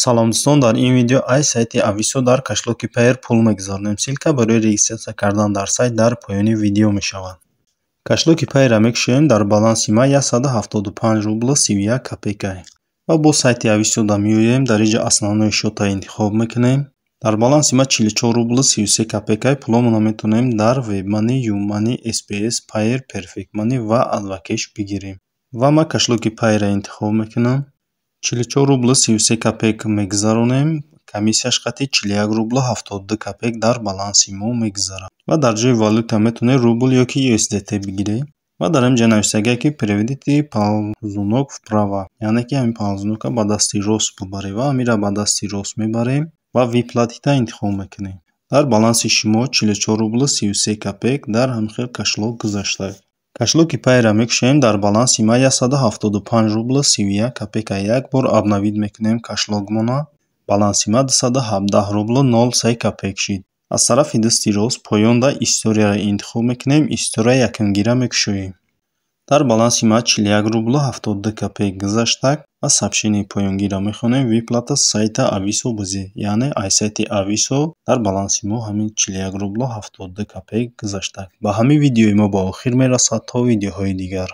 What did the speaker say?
салом дӯстон, дар ин видео аз сайти Aviso дар кашлоки Payer пул мегузаронем. Ссилка барои регистрация кардан дар сайт дар поёни видео мешавад. Кашлоки Payer-ра мекушоем, дар баланси ман 175 рубл 31 копейка. Ва бо сайти Aviso да меоем, дар инҷа основной счёта интихоб мекунем. Дар баланси ман 44 рубл 33 копейка пуломона метавонем дар WebMoney, YouMoney, SPS, Payer, Perfect Money ва Advocash бигирем. Ва ман кашлоки Payer-ра интихоб мекунам. 44 рубл 33 копейка мегузаронем. Комиссияш қати 41 рубл 72 копейк дар баланси мо мегузарад. Ва дар ҷои валюта метавонем рубл ёки USDT бигирем. Ва дар инҷа нависагае ки переведите ползунок вправо, яъне ки ҳамин ползунока ба дасти рост бубаред. Ва ҳаминра ба дасти рост мебарем ва выплатита интихоб мекунем. Дар баланси шумо 44 рубл 33 копейк дар ҳамин хел кашлок гузаштааст. Кашлоки Payer-ра мекушоем, дар баланси ман 175 рубл 31 копейка. Як бор обновид мекунем кашлокмона. Баланси ман 217 рубл 03 копейк шид. аз тарафи дасти рост поёнда историяро интихоб мекунем. История якумгира мекушоем. дар баланси ман 41 рубл 72 копейк гузаштак. аз сообщении поёнгира мехонем выплата с сайта Aviso бузе, яъне аз сайти Aviso дар баланси мо ҳамин 41 рубл 72 копейк гузаштак. Ба ҳамин видеои мо ба охир мерасад. То видеоҳои дигар.